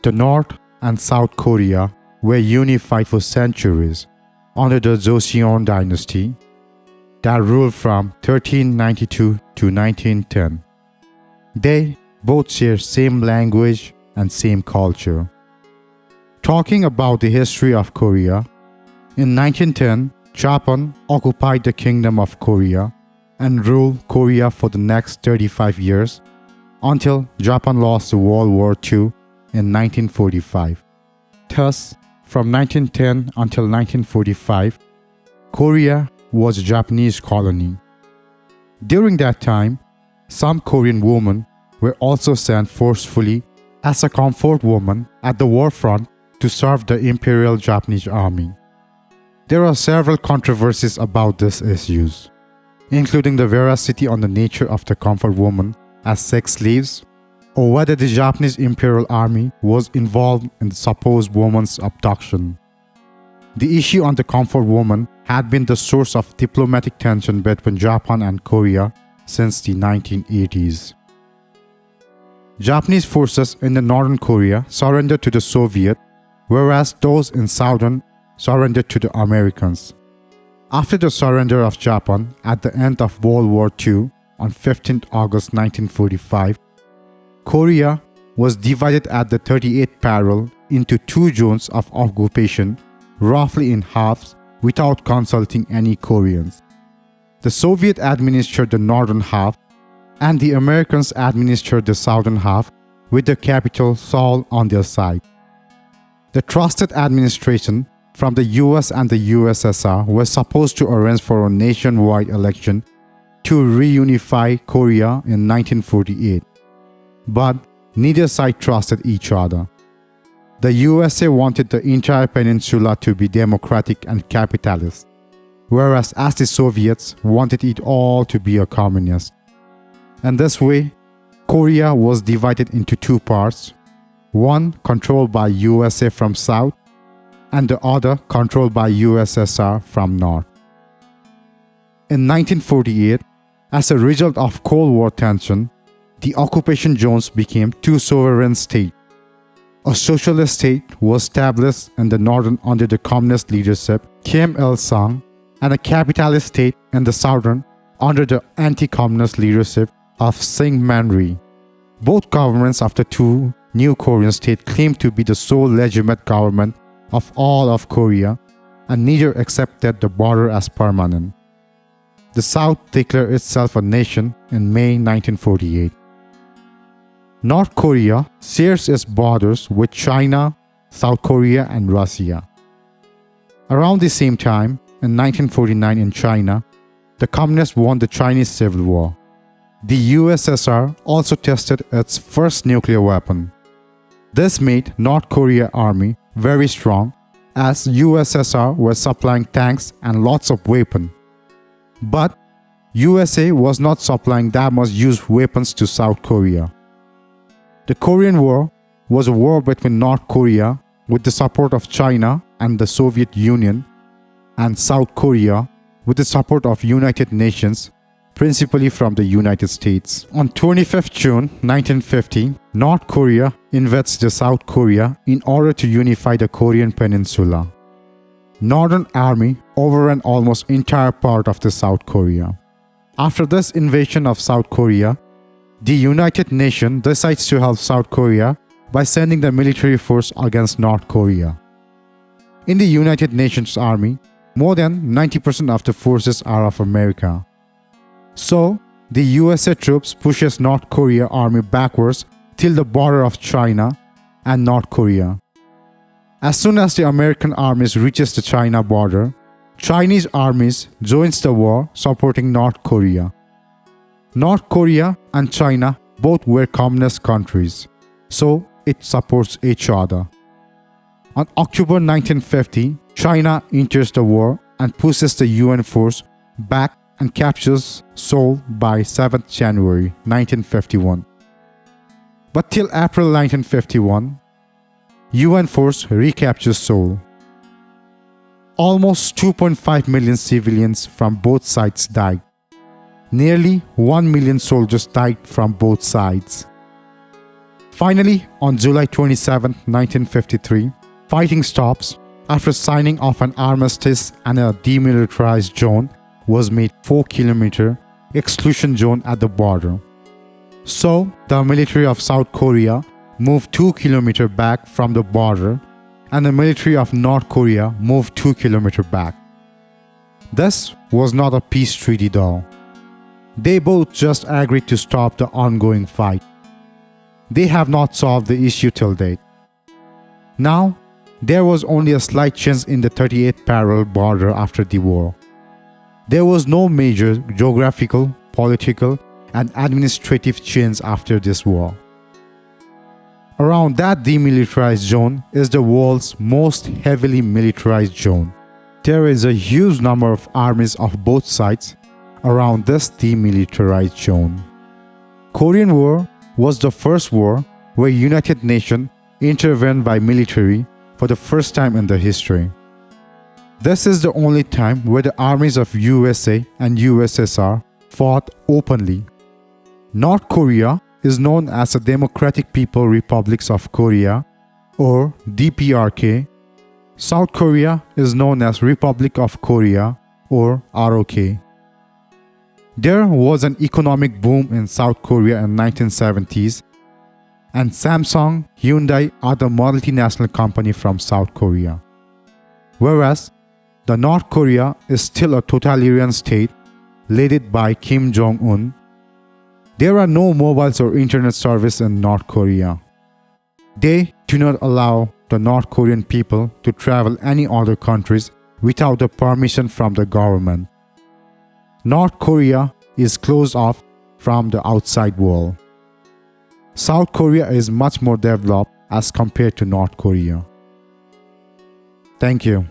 The North and South Korea were unified for centuries under the Joseon dynasty that ruled from 1392 to 1910. They both share same language and same culture. Talking about the history of Korea, in 1910, Japan occupied the Kingdom of Korea and ruled Korea for the next 35 years until Japan lost the World War II in 1945. Thus, from 1910 until 1945, Korea was a Japanese colony. During that time, some Korean women were also sent forcefully as a comfort woman at the war front to serve the Imperial Japanese Army. There are several controversies about these issues, including the veracity on the nature of the comfort woman as sex slaves, or whether the Japanese Imperial Army was involved in the supposed woman's abduction. The issue on the comfort woman had been the source of diplomatic tension between Japan and Korea since the 1980s. Japanese forces in the northern Korea surrendered to the Soviet, whereas those in southern surrendered to the Americans. After the surrender of Japan at the end of World War II on 15 August 1945, Korea was divided at the 38th parallel into two zones of occupation, roughly in halves, without consulting any Koreans. The Soviet administered the northern half, and the Americans administered the southern half, with the capital Seoul on their side. The trusted administration from the US and the USSR was supposed to arrange for a nationwide election to reunify Korea in 1948. But neither side trusted each other. The USA wanted the entire peninsula to be democratic and capitalist, whereas the Soviets wanted it all to be a communist. And this way, Korea was divided into two parts, one controlled by USA from south, and the other controlled by USSR from north. In 1948, as a result of Cold War tension, the occupation zones became two sovereign states. A socialist state was established in the northern under the communist leadership Kim Il-sung, and a capitalist state in the southern under the anti-communist leadership of Syngman-rhee. Both governments of the two new Korean states claimed to be the sole legitimate government of all of Korea, and neither accepted the border as permanent. The South declared itself a nation in May 1948. North Korea shares its borders with China, South Korea, and Russia. Around the same time, in 1949 in China, the communists won the Chinese Civil War. The USSR also tested its first nuclear weapon. This made North Korea army very strong, as USSR was supplying tanks and lots of weapons. But USA was not supplying that much used weapons to South Korea. The Korean War was a war between North Korea with the support of China and the Soviet Union, and South Korea with the support of United Nations, principally from the United States. On 25 June 1950, North Korea invades the South Korea in order to unify the Korean peninsula. Northern Army overran almost entire part of the South Korea. After this invasion of South Korea, the United Nations decides to help South Korea by sending the military force against North Korea. In the United Nations Army, more than 90% of the forces are of America. So, the USA troops pushes North Korea army backwards till the border of China and North Korea. As soon as the American armies reaches the China border, Chinese armies joins the war supporting North Korea. North Korea and China both were communist countries, so it supports each other. On October 1950, China enters the war and pushes the UN force back and captures Seoul by 7th January 1951. But till April 1951, UN force recaptures Seoul. Almost 2.5 million civilians from both sides died. Nearly 1 million soldiers died from both sides. Finally, on July 27, 1953, fighting stops after signing off an armistice, and a demilitarized zone was made 4-kilometer exclusion zone at the border. So, the military of South Korea moved 2 kilometers back from the border, and the military of North Korea moved 2 kilometers back. This was not a peace treaty though. They both just agreed to stop the ongoing fight. They have not solved the issue till date. Now, there was only a slight change in the 38th parallel border after the war. There was no major geographical, political, and administrative change after this war. Around that demilitarized zone is the world's most heavily militarized zone. There is a huge number of armies of both sides around this demilitarized zone. Korean War was the first war where United Nations intervened by military for the first time in the history. This is the only time where the armies of USA and USSR fought openly. North Korea is known as the Democratic People's Republics of Korea, or DPRK. South Korea is known as Republic of Korea, or ROK. There was an economic boom in South Korea in 1970s, and Samsung, Hyundai are the multinational company from South Korea. Whereas, the North Korea is still a totalitarian state led by Kim Jong-un. There are no mobiles or internet service in North Korea. They do not allow the North Korean people to travel any other countries without the permission from the government. North Korea is closed off from the outside world. South Korea is much more developed as compared to North Korea. Thank you.